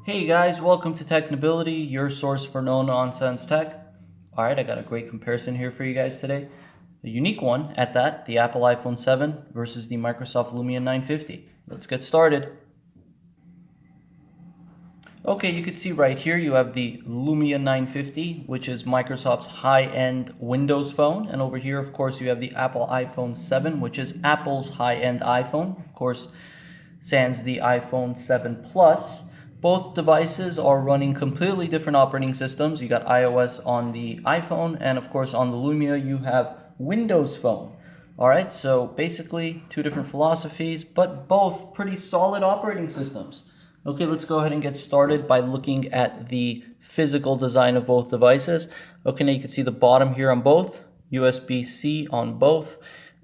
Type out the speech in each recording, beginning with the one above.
Hey guys, welcome to Technibility, your source for no-nonsense tech. Alright, I got a great comparison here for you guys today. A unique one at that, the Apple iPhone 7 versus the Microsoft Lumia 950. Let's get started. Okay, you can see right here you have the Lumia 950, which is Microsoft's high-end Windows phone. And over here, of course, you have the Apple iPhone 7, which is Apple's high-end iPhone. Of course, sans the iPhone 7 Plus. Both devices are running completely different operating systems. You got iOS on the iPhone, and of course on the Lumia you have Windows Phone. Alright, so basically two different philosophies, but both pretty solid operating systems. Okay, let's go ahead and get started by looking at the physical design of both devices. Okay, now you can see the bottom here on both, USB-C on both.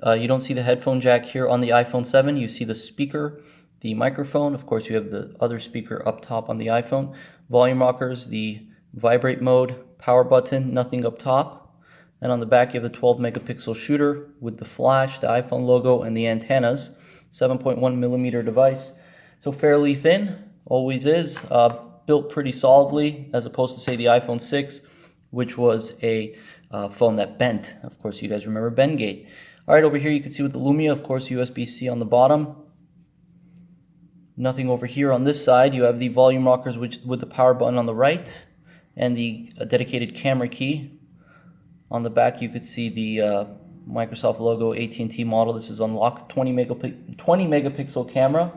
You don't see the headphone jack here on the iPhone 7. You see the speaker, the microphone. Of course, you have the other speaker up top on the iPhone. Volume rockers, the vibrate mode, power button, nothing up top. And on the back, you have the 12 megapixel shooter with the flash, the iPhone logo, and the antennas. 7.1 millimeter device. So fairly thin, always is. Built pretty solidly, as opposed to, say, the iPhone 6, which was a phone that bent. Of course, you guys remember Bendgate. All right, over here you can see with the Lumia, of course, USB-C on the bottom. Nothing over here on this side. You have the volume rockers with the power button on the right and the dedicated camera key. On the back, you could see the Microsoft logo AT&T model. This is unlocked 20 megapixel camera.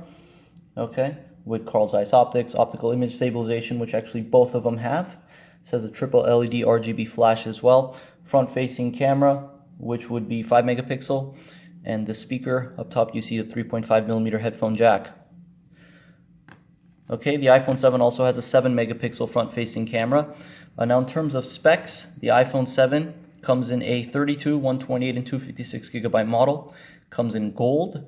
Okay, with Carl Zeiss optics, optical image stabilization, which actually both of them have. It says a triple LED RGB flash as well. Front-facing camera, which would be 5 megapixel, and the speaker up top. You see the 3.5 millimeter headphone jack. Okay, the iPhone 7 also has a 7 megapixel front-facing camera. Now, in terms of specs, the iPhone 7 comes in a 32, 128, and 256 gigabyte model. Comes in gold,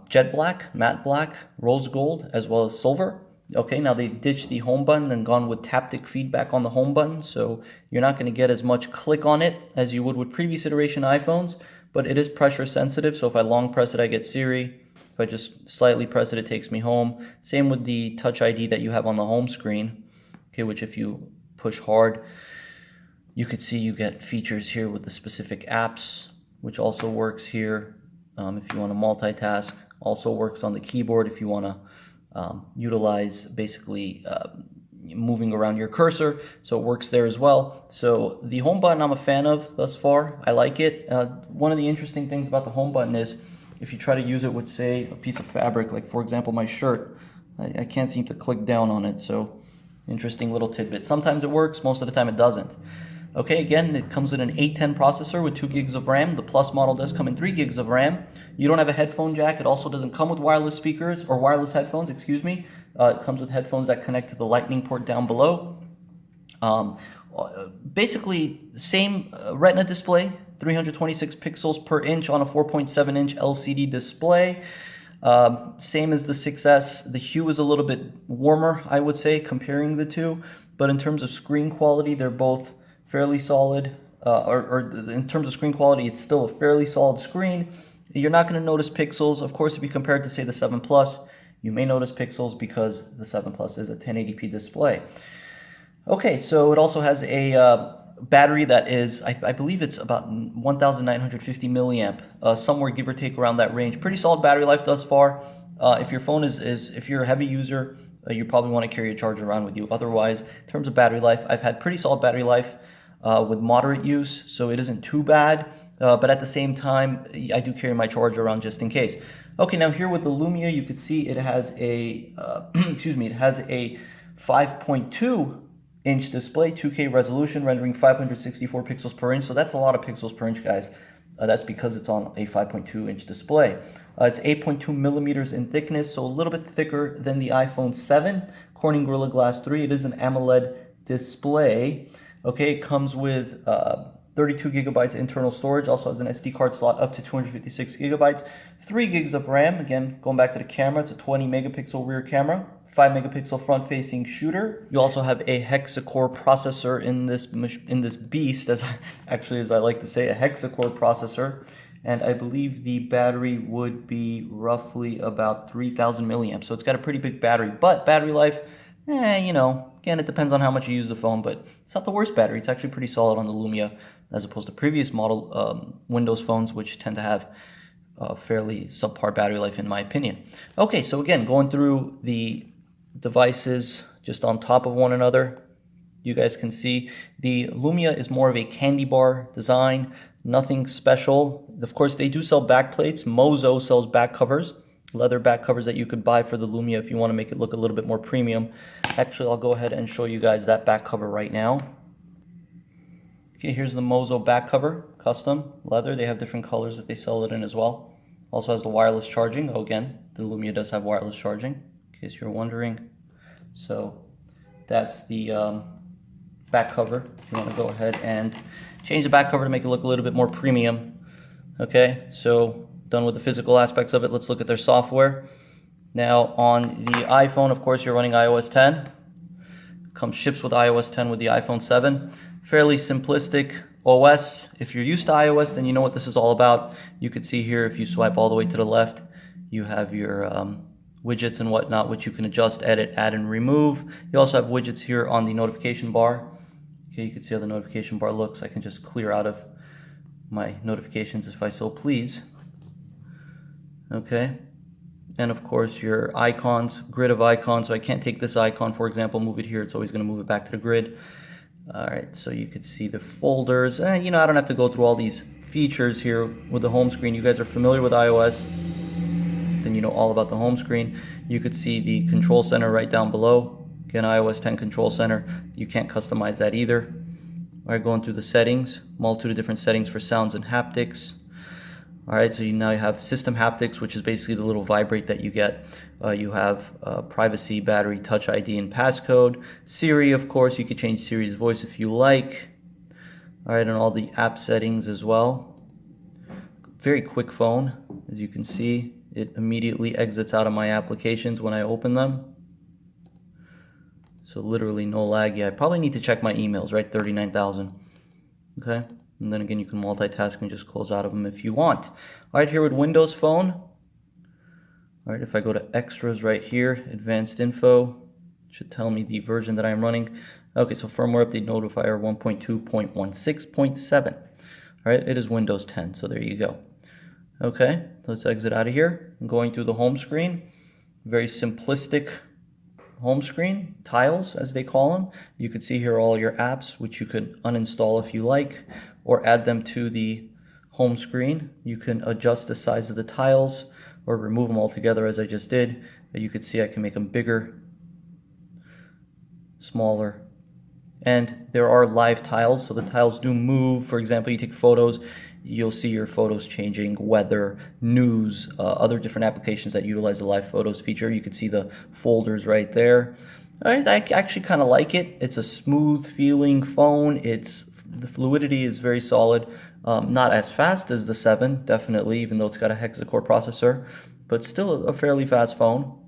jet black, matte black, rose gold, as well as silver. Okay, now they ditched the home button and gone with taptic feedback on the home button, so you're not going to get as much click on it as you would with previous iteration iPhones, but it is pressure sensitive, so if I long press it, I get Siri. If I just slightly press it, it takes me home. Same with the Touch ID that you have on the home screen, okay, which if you push hard, you could see you get features here with the specific apps, which also works here. If you want to multitask, also works on the keyboard if you want to utilize basically moving around your cursor, so it works there as well. So the home button I'm a fan of thus far. I like it. One of the interesting things about the home button is if you try to use it with, say, a piece of fabric, like for example my shirt, I can't seem to click down on it, so interesting little tidbit. Sometimes it works, most of the time it doesn't. Okay, again, it comes with an A10 processor with 2 gigs of RAM. The Plus model does come in 3 gigs of RAM. You don't have a headphone jack. It also doesn't come with wireless speakers, or wireless headphones, excuse me. It comes with headphones that connect to the Lightning port down below. Basically, same Retina display, 326 pixels per inch on a 4.7-inch LCD display. Same as the 6S. The hue is a little bit warmer, I would say, comparing the two. But in terms of screen quality, they're both fairly solid, or in terms of screen quality, it's still a fairly solid screen. You're not going to notice pixels. Of course, if you compare it to, say, the 7 Plus, you may notice pixels because the 7 Plus is a 1080p display. Okay, so it also has a battery that is, I believe it's about 1,950 milliamp, somewhere give or take around that range. Pretty solid battery life thus far. If your phone if you're a heavy user, you probably want to carry a charger around with you. Otherwise, in terms of battery life, I've had pretty solid battery life with moderate use, so it isn't too bad. But at the same time, I do carry my charger around just in case. Okay, now here with the Lumia, you can see it has a, it has a 5.2-inch display, 2K resolution, rendering 564 pixels per inch. So that's a lot of pixels per inch, guys. That's because it's on a 5.2-inch display. It's 8.2 millimeters in thickness, so a little bit thicker than the iPhone 7. Corning Gorilla Glass 3. It is an Amoled display. Okay, it comes with 32 gigabytes internal storage. Also has an SD card slot up to 256 gigabytes. 3 gigs of RAM. Again, going back to the camera, it's a 20 megapixel rear camera. 5 megapixel front-facing shooter. You also have a hexa-core processor in this beast, as I like to say, a hexa-core processor. And I believe the battery would be roughly about 3,000 milliamps. So it's got a pretty big battery, but battery life you know, again, it depends on how much you use the phone, but it's not the worst battery. It's actually pretty solid on the Lumia as opposed to previous model Windows phones, which tend to have fairly subpar battery life in my opinion. Okay, so again, going through the devices just on top of one another, you guys can see the Lumia is more of a candy bar design, nothing special. Of course, they do sell back plates. Mozo sells back covers, leather back covers that you could buy for the Lumia if you want to make it look a little bit more premium. Actually, I'll go ahead and show you guys that back cover right now. Okay, here's the Mozo back cover, custom leather. They have different colors that they sell it in as well. Also has the wireless charging. Oh, again, the Lumia does have wireless charging, in case you're wondering. So that's the back cover. If you want to go ahead and change the back cover to make it look a little bit more premium. Okay, so done with the physical aspects of it. Let's look at their software. Now on the iPhone, of course, you're running iOS 10. Ships with iOS 10 with the iPhone 7. Fairly simplistic OS. If you're used to iOS, then you know what this is all about. You could see here, if you swipe all the way to the left, you have your widgets and whatnot, which you can adjust, edit, add, and remove. You also have widgets here on the notification bar. Okay, you can see how the notification bar looks. I can just clear out of my notifications if I so please. Okay, and of course your icons, grid of icons. So I can't take this icon, for example, move it here. It's always going to move it back to the grid. All right, so you could see the folders. You know, I don't have to go through all these features here with the home screen. You guys are familiar with iOS, then you know all about the home screen. You could see the control center right down below. Again, iOS 10 control center. You can't customize that either. All right, going through the settings, multitude of different settings for sounds and haptics. All right, so you now have system haptics, which is basically the little vibrate that you get. You have privacy, battery, touch ID, and passcode. Siri, of course, you could change Siri's voice if you like. All right, and all the app settings as well. Very quick phone, as you can see. It immediately exits out of my applications when I open them. So literally no lag. Yeah, I probably need to check my emails, right? 39,000. Okay. And then again, you can multitask and just close out of them if you want. All right, here with Windows Phone. All right, if I go to extras right here, advanced info, should tell me the version that I'm running. Okay, so firmware update notifier 1.2.16.7. All right, it is Windows 10, so there you go. Okay, let's exit out of here. I'm going through the home screen. Very simplistic home screen, tiles as they call them. You can see here all your apps, which you could uninstall if you like, or add them to the home screen. You can adjust the size of the tiles or remove them altogether as I just did. You could see I can make them bigger, smaller. And there are live tiles, so the tiles do move. For example, you take photos, you'll see your photos changing, weather, news, other different applications that utilize the live photos feature. You can see the folders right there. I actually kind of like it. It's a smooth feeling phone. The fluidity is very solid. Not as fast as the 7, definitely, even though it's got a hexa-core processor, but still a fairly fast phone.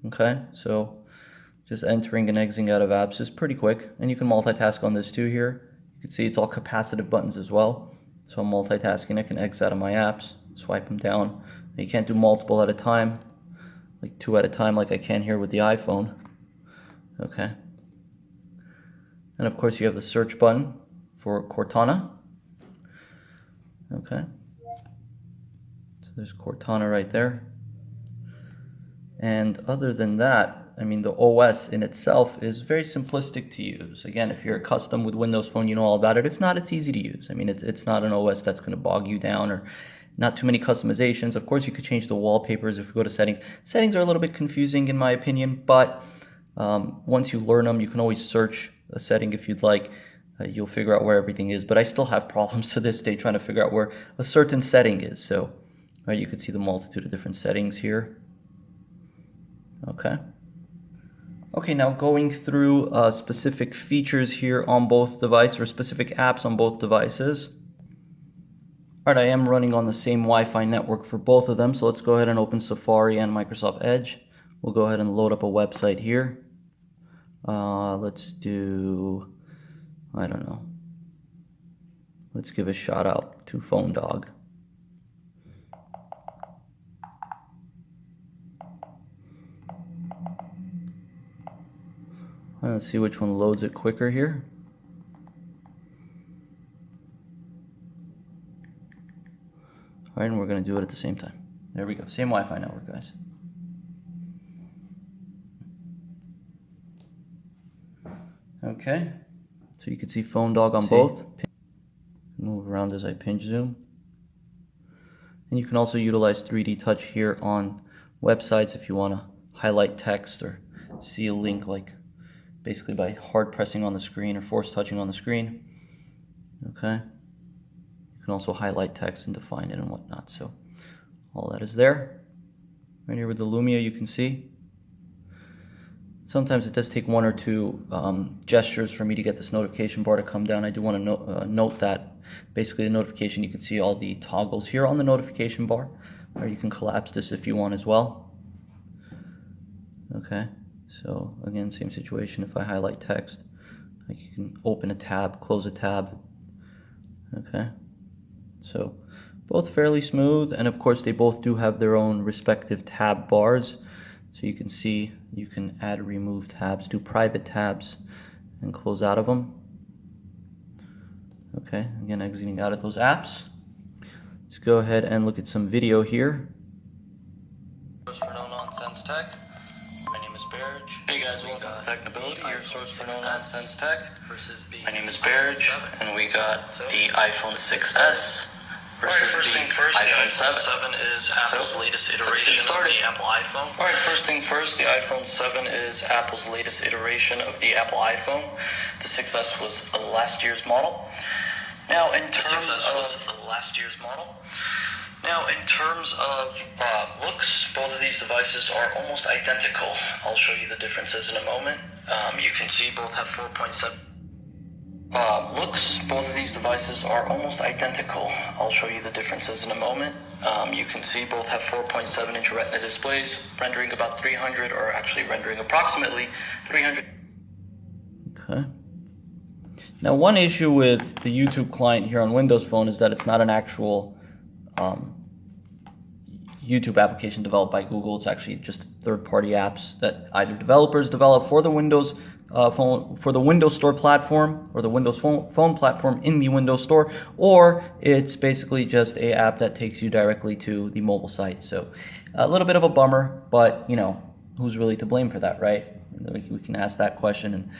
Okay, so just entering and exiting out of apps is pretty quick, and you can multitask on this too here. You can see it's all capacitive buttons as well. So I'm multitasking. I can exit out of my apps, swipe them down. You can't do multiple at a time, like 2 at a time like I can here with the iPhone. Okay. And of course you have the search button for Cortana. Okay. So there's Cortana right there. And other than that, I mean, the OS in itself is very simplistic to use. Again, if you're accustomed with Windows Phone, you know all about it. If not, it's easy to use. I mean, it's not an OS that's going to bog you down, or not too many customizations. Of course, you could change the wallpapers if you go to settings. Settings are a little bit confusing in my opinion, but once you learn them, you can always search a setting if you'd like. You'll figure out where everything is. But I still have problems to this day trying to figure out where a certain setting is. So, right, you can see the multitude of different settings here. Okay. Okay, now going through specific features here on both devices, or specific apps on both devices. All right, I am running on the same Wi-Fi network for both of them, so let's go ahead and open Safari and Microsoft Edge. We'll go ahead and load up a website here. Let's do, I don't know. Let's give a shout out to Phone Dog. Let's see which one loads it quicker here. All right, and we're going to do it at the same time. There we go. Same Wi-Fi network, guys. Okay, so you can see phone dog on both. Move around as I pinch zoom. And you can also utilize 3D touch here on websites if you want to highlight text or see a link, like basically by hard pressing on the screen or force touching on the screen. Okay, you can also highlight text and define it and whatnot. So all that is there. Right here with the Lumia, you can see. Sometimes it does take one or two gestures for me to get this notification bar to come down. I do want to note that basically the notification, you can see all the toggles here on the notification bar, or you can collapse this if you want as well. Okay, so again, same situation. If I highlight text, like you can open a tab, close a tab. Okay, so both fairly smooth, and of course they both do have their own respective tab bars. So you can see you can add or remove tabs, do private tabs, and close out of them. Okay, again, exiting out of those apps. Let's go ahead and look at some video here. Source for No Nonsense Tech. My name is Berj. Hey guys, welcome to Technibility, your source for no nonsense tech. My name is Berj, and we got the iPhone 6S. First thing first, the iPhone 7 is Apple's latest iteration of the Apple iPhone. Alright, first thing first, the iPhone 7 is Apple's latest iteration of the Apple iPhone. The 6S was last year's model. Now, in terms of looks, both of these devices are almost identical. I'll show you the differences in a moment. You can see both have 4.7. Both of these devices are almost identical. I'll show you the differences in a moment. You can see both have 4.7-inch Retina displays, rendering about 300, or actually rendering approximately 300. Okay. Now, one issue with the YouTube client here on Windows Phone is that it's not an actual YouTube application developed by Google. It's actually just third-party apps that either developers develop for the Windows phone, for the Windows Store platform, or the Windows phone platform in the Windows Store, or it's basically just a app that takes you directly to the mobile site. So a little bit of a bummer, but you know, who's really to blame for that, right? We can ask that question and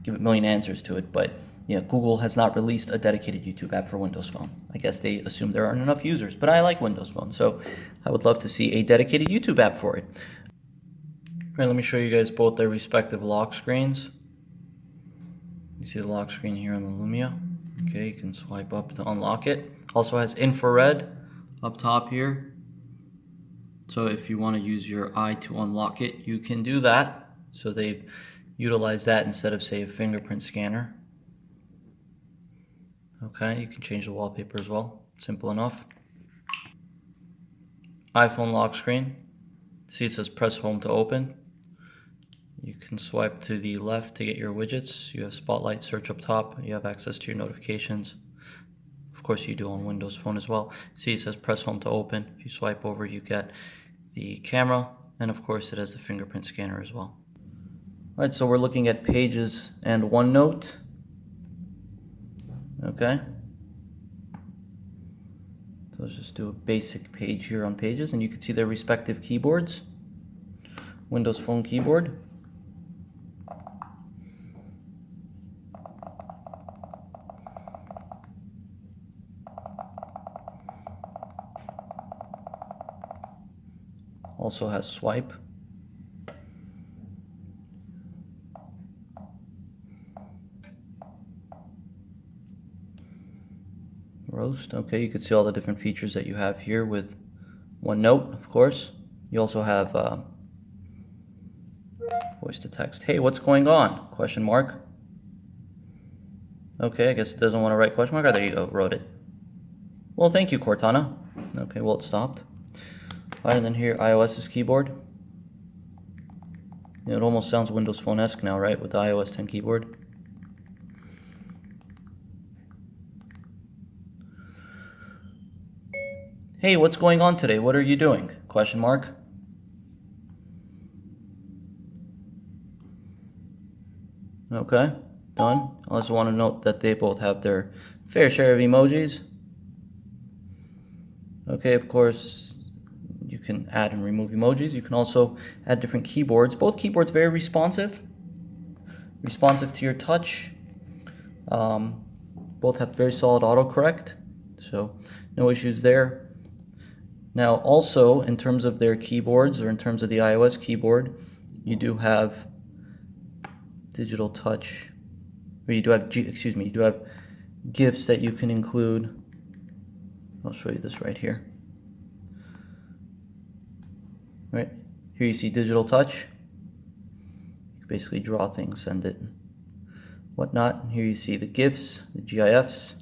give a million answers to it, but you know, Google has not released a dedicated YouTube app for Windows Phone. I guess they assume there aren't enough users, but I like Windows Phone, so I would love to see a dedicated YouTube app for it. All right, let me show you guys both their respective lock screens. You see the lock screen here on the Lumia. Okay, you can swipe up to unlock it. Also has infrared up top here. So if you want to use your eye to unlock it, you can do that. So they've utilized that instead of, say, a fingerprint scanner. Okay, you can change the wallpaper as well. Simple enough. iPhone lock screen. See, it says press home to open. You can swipe to the left to get your widgets. You have Spotlight, search up top. You have access to your notifications. Of course, you do on Windows Phone as well. See, it says press home to open. If you swipe over, you get the camera. And of course, it has the fingerprint scanner as well. All right, so we're looking at Pages and OneNote. Okay. So let's just do a basic page here on Pages, and you can see their respective keyboards. Windows Phone keyboard. Also has swipe. Roast. Okay, you can see all the different features that you have here with OneNote, of course. You also have voice to text. Hey, what's going on? Question mark. Okay, I guess it doesn't want to write question mark. Oh, there you go, wrote it. Well, thank you, Cortana. Okay, well, it stopped. All right, and then here, iOS's keyboard. You know, it almost sounds Windows Phone-esque now, right, with the iOS 10 keyboard. Hey, what's going on today? What are you doing? Question mark. Okay, done. I also want to note that they both have their fair share of emojis. Okay, of course, you can add and remove emojis. You can also add different keyboards. Both keyboards very responsive to your touch. Both have very solid autocorrect, so no issues there. Now, also, in terms of their keyboards, or in terms of the iOS keyboard, you do have digital touch, or you do have, you do have GIFs that you can include. I'll show you this right here. Right here you see digital touch. You can basically draw things, send it, whatnot. Here you see the GIFs, the GIFs,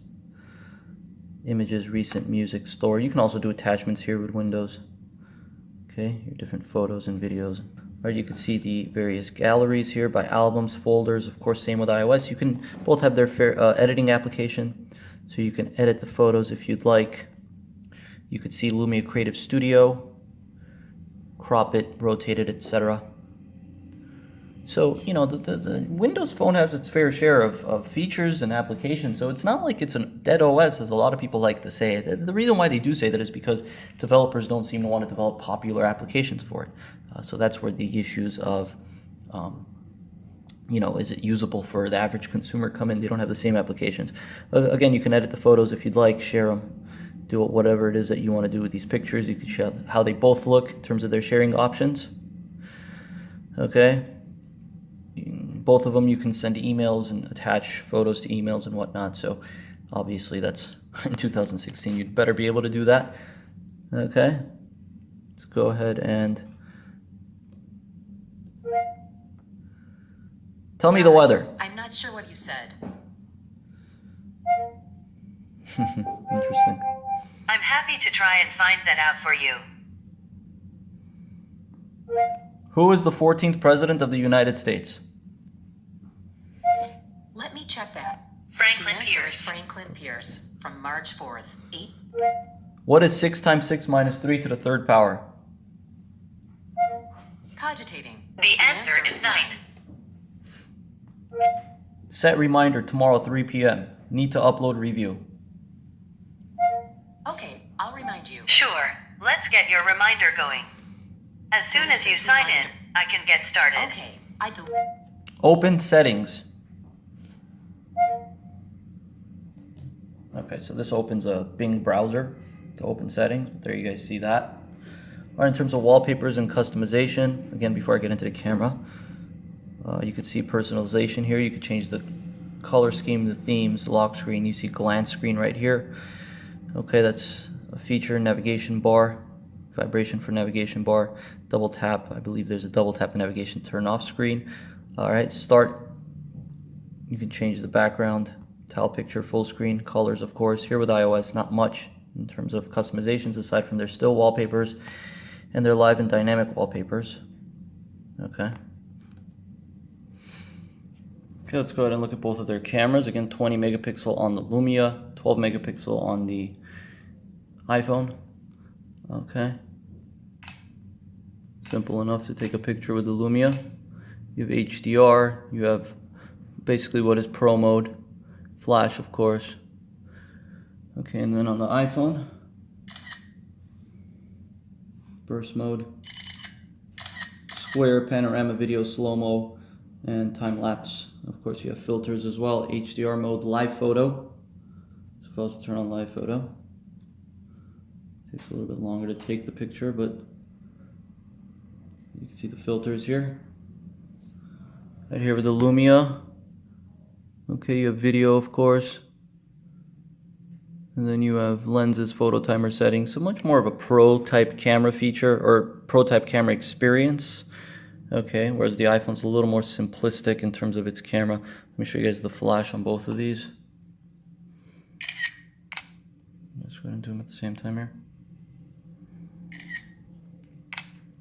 images, recent music, store. You can also do attachments here with Windows. Okay, your different photos and videos. Right, you can see the various galleries here by albums, folders. Of course, same with iOS. You can both have their fair editing application, so you can edit the photos if you'd like. You could see Lumia Creative Studio, crop it, rotate it, etc. So, you know, the Windows Phone has its fair share of features and applications, so it's not like it's a dead OS, as a lot of people like to say. The reason why they do say that is because developers don't seem to want to develop popular applications for it. So that's where the issues of, you know, is it usable for the average consumer come in. They don't have the same applications. Again, you can edit the photos if you'd like, share them, do whatever it is that you want to do with these pictures. You can show how they both look in terms of their sharing options. Okay. Both of them you can send emails and attach photos to emails and whatnot. So obviously that's in 2016. You'd better be able to do that. Okay. Let's go ahead and tell me the weather. I'm not sure what you said. Interesting. I'm happy to try and find that out for you. Who is the 14th president of the United States? Let me check that. Franklin The answer Pierce. is Franklin Pierce from March 4th. What is 6 times 6 minus 3 to the third power? Cogitating. The answer is 9. Set reminder tomorrow 3 p.m. Need to upload review. Okay, I'll remind you. Sure. Let's get your reminder going. As soon as you sign in, I can get started. Okay, Open settings. Okay, so this opens a Bing browser to open settings. There you guys see that. All right, in terms of wallpapers and customization, again, before I get into the camera, you could see personalization here. You could change the color scheme, the themes, the lock screen. You see glance screen right here. Okay, that's a feature, navigation bar, vibration for navigation bar, double tap. I believe there's a double tap navigation turn off screen. All right, start. You can change the background, tile picture, full screen, colors, of course. Here with iOS, not much in terms of customizations aside from their still wallpapers and their live and dynamic wallpapers. Okay. Okay, let's go ahead and look at both of their cameras. Again, 20 megapixel on the Lumia, 12 megapixel on the iPhone. Okay. Simple enough to take a picture with the Lumia. You have HDR, you have basically what is Pro mode, flash of course. Okay, and then on the iPhone, burst mode, square, panorama video, slow-mo, and time-lapse. Of course, you have filters as well, HDR mode, live photo. So if I was to turn on live photo, it takes a little bit longer to take the picture, but you can see the filters here. Right here with the Lumia. Okay, you have video, of course. And then you have lenses, photo timer settings. So much more of a pro type camera feature or pro type camera experience. Okay, whereas the iPhone's a little more simplistic in terms of its camera. Let me show you guys the flash on both of these. Let's go ahead and do them at the same time here.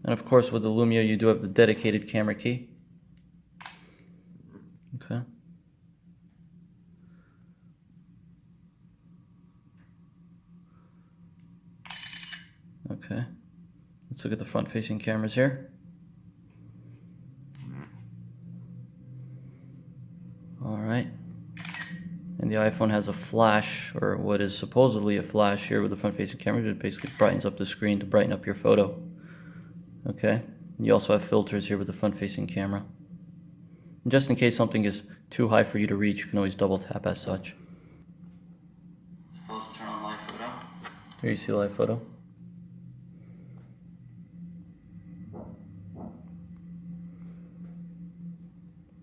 And of course with the Lumia you do have the dedicated camera key. Okay. Okay. Let's look at the front facing cameras here. iPhone has a flash, or what is supposedly a flash here with the front-facing camera. It basically brightens up the screen to brighten up your photo. Okay. You also have filters here with the front-facing camera. And just in case something is too high for you to reach, you can always double tap as such. Let's turn on live photo. Here you see live photo.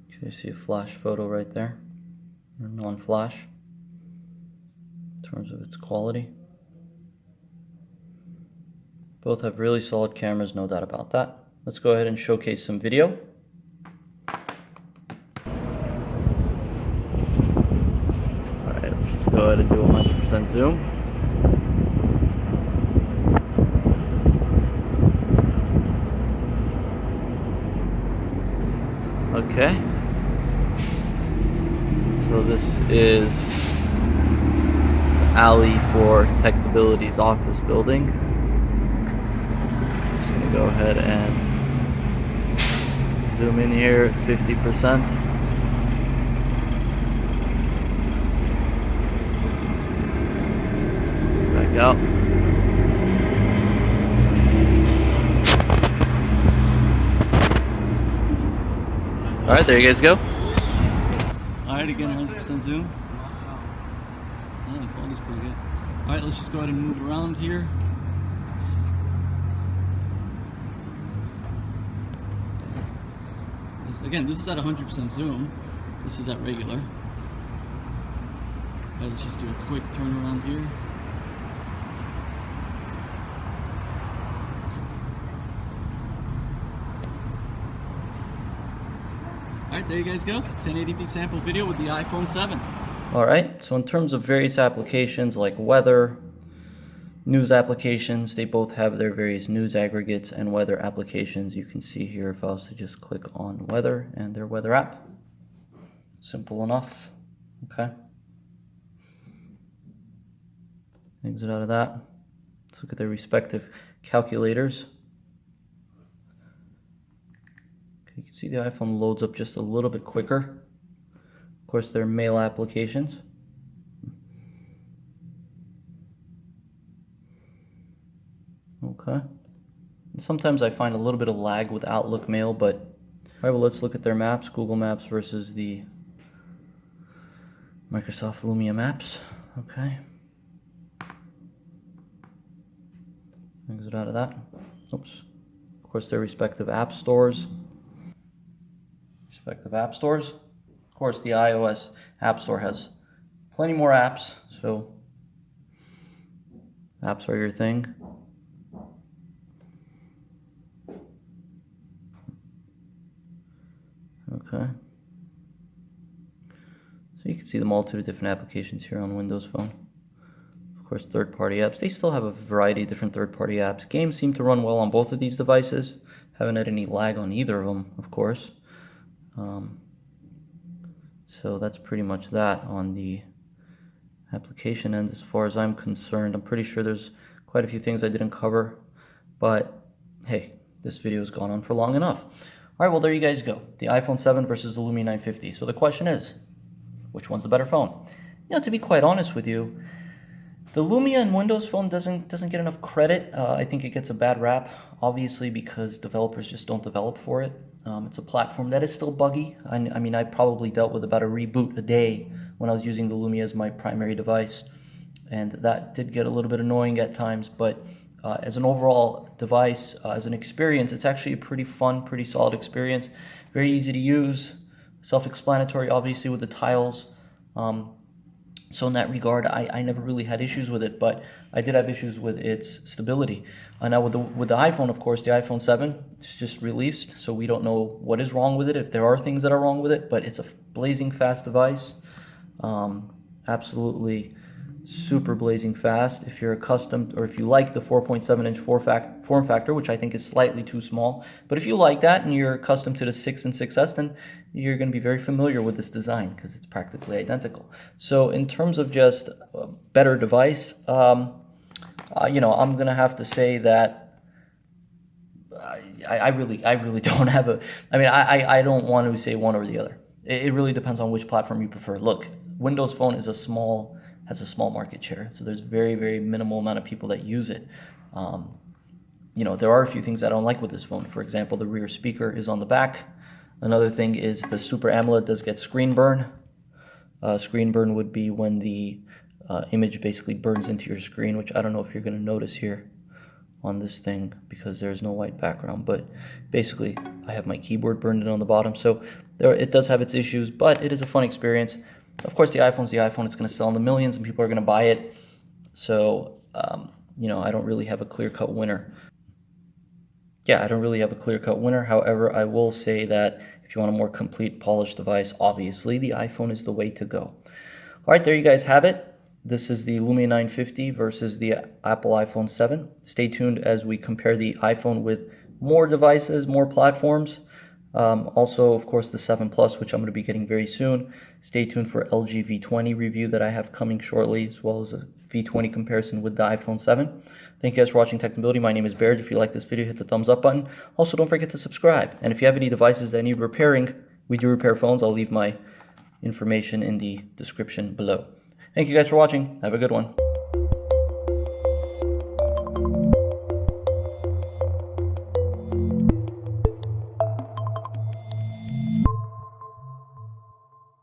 Okay, you see a flash photo right there, or non-flash, in terms of its quality. Both have really solid cameras, no doubt about that. Let's go ahead and showcase some video. Alright, let's just go ahead and do 100% zoom. Okay. So this is the alley for Technibility's office building. Just gonna go ahead and zoom in here at 50%. Back out. Alright, there you guys go. Alright, again 100% zoom. Yeah, the quality's pretty good. Alright, let's just go ahead and move around here. Again, this is at 100% zoom. This is at regular. Alright, let's just do a quick turn around here. Alright, there you guys go. 1080p sample video with the iPhone 7. Alright, so in terms of various applications like weather, news applications, they both have their various news aggregates and weather applications. You can see here if I was to just click on weather and their weather app. Simple enough. Okay. Exit out of that. Let's look at their respective calculators. Okay, you can see the iPhone loads up just a little bit quicker. Of course, their mail applications. Okay. Sometimes I find a little bit of lag with Outlook Mail, but alright, well, let's look at their maps, Google Maps versus the Microsoft Lumia maps. Okay. Exit out of that. Oops. Of course, their respective app stores. Of course, the iOS App Store has plenty more apps, so apps are your thing. Okay. So you can see the multitude of different applications here on Windows Phone. Of course, third-party apps. They still have a variety of different third-party apps. Games seem to run well on both of these devices. Haven't had any lag on either of them, of course. So that's pretty much that on the application end as far as I'm concerned. I'm pretty sure there's quite a few things I didn't cover, but hey, this video has gone on for long enough. Alright, well, there you guys go. The iPhone 7 versus the Lumia 950. So the question is, which one's the better phone? You know, to be quite honest with you, the Lumia and Windows Phone doesn't get enough credit. I think it gets a bad rap, obviously, because developers just don't develop for it. It's a platform that is still buggy. I mean, I probably dealt with about a reboot a day when I was using the Lumia as my primary device, and that did get a little bit annoying at times, but as an overall device, as an experience, it's actually a pretty fun, pretty solid experience. Very easy to use, self-explanatory, obviously, with the tiles. So in that regard, I never really had issues with it, but I did have issues with its stability. Now with the iPhone, of course, the iPhone 7, it's just released, so we don't know what is wrong with it, if there are things that are wrong with it, but it's a blazing fast device. Absolutely super blazing fast. If you're accustomed, or if you like the 4.7-inch form factor, which I think is slightly too small, but if you like that and you're accustomed to the 6 and 6S, then you're going to be very familiar with this design because it's practically identical. So in terms of just a better device, you know, I'm going to have to say that I really don't have a, I mean, I don't want to say one or the other. It really depends on which platform you prefer. Look, Windows Phone is has a small market share, so there's very, very minimal amount of people that use it. There are a few things I don't like with this phone. For example, the rear speaker is on the back. Another thing is the Super AMOLED does get screen burn. Screen burn would be when the image basically burns into your screen, which I don't know if you're going to notice here on this thing because there's no white background, but basically I have my keyboard burned in on the bottom, so it does have its issues, but it is a fun experience. Of course, the iPhone's the iPhone. It's going to sell in the millions and people are going to buy it, so I don't really have a clear-cut winner. I don't really have a clear-cut winner. However, I will say that if you want a more complete, polished device, obviously the iPhone is the way to go. All right, there you guys have it. This is the Lumia 950 versus the Apple iPhone 7. Stay tuned as we compare the iPhone with more devices, more platforms. Also, of course, the 7 Plus, which I'm going to be getting very soon. Stay tuned for LG V20 review that I have coming shortly, as well as a V20 comparison with the iPhone 7. Thank you guys for watching Technibility. My name is Berj. If you like this video, hit the thumbs up button. Also, don't forget to subscribe. And if you have any devices that need repairing, we do repair phones. I'll leave my information in the description below. Thank you guys for watching. Have a good one.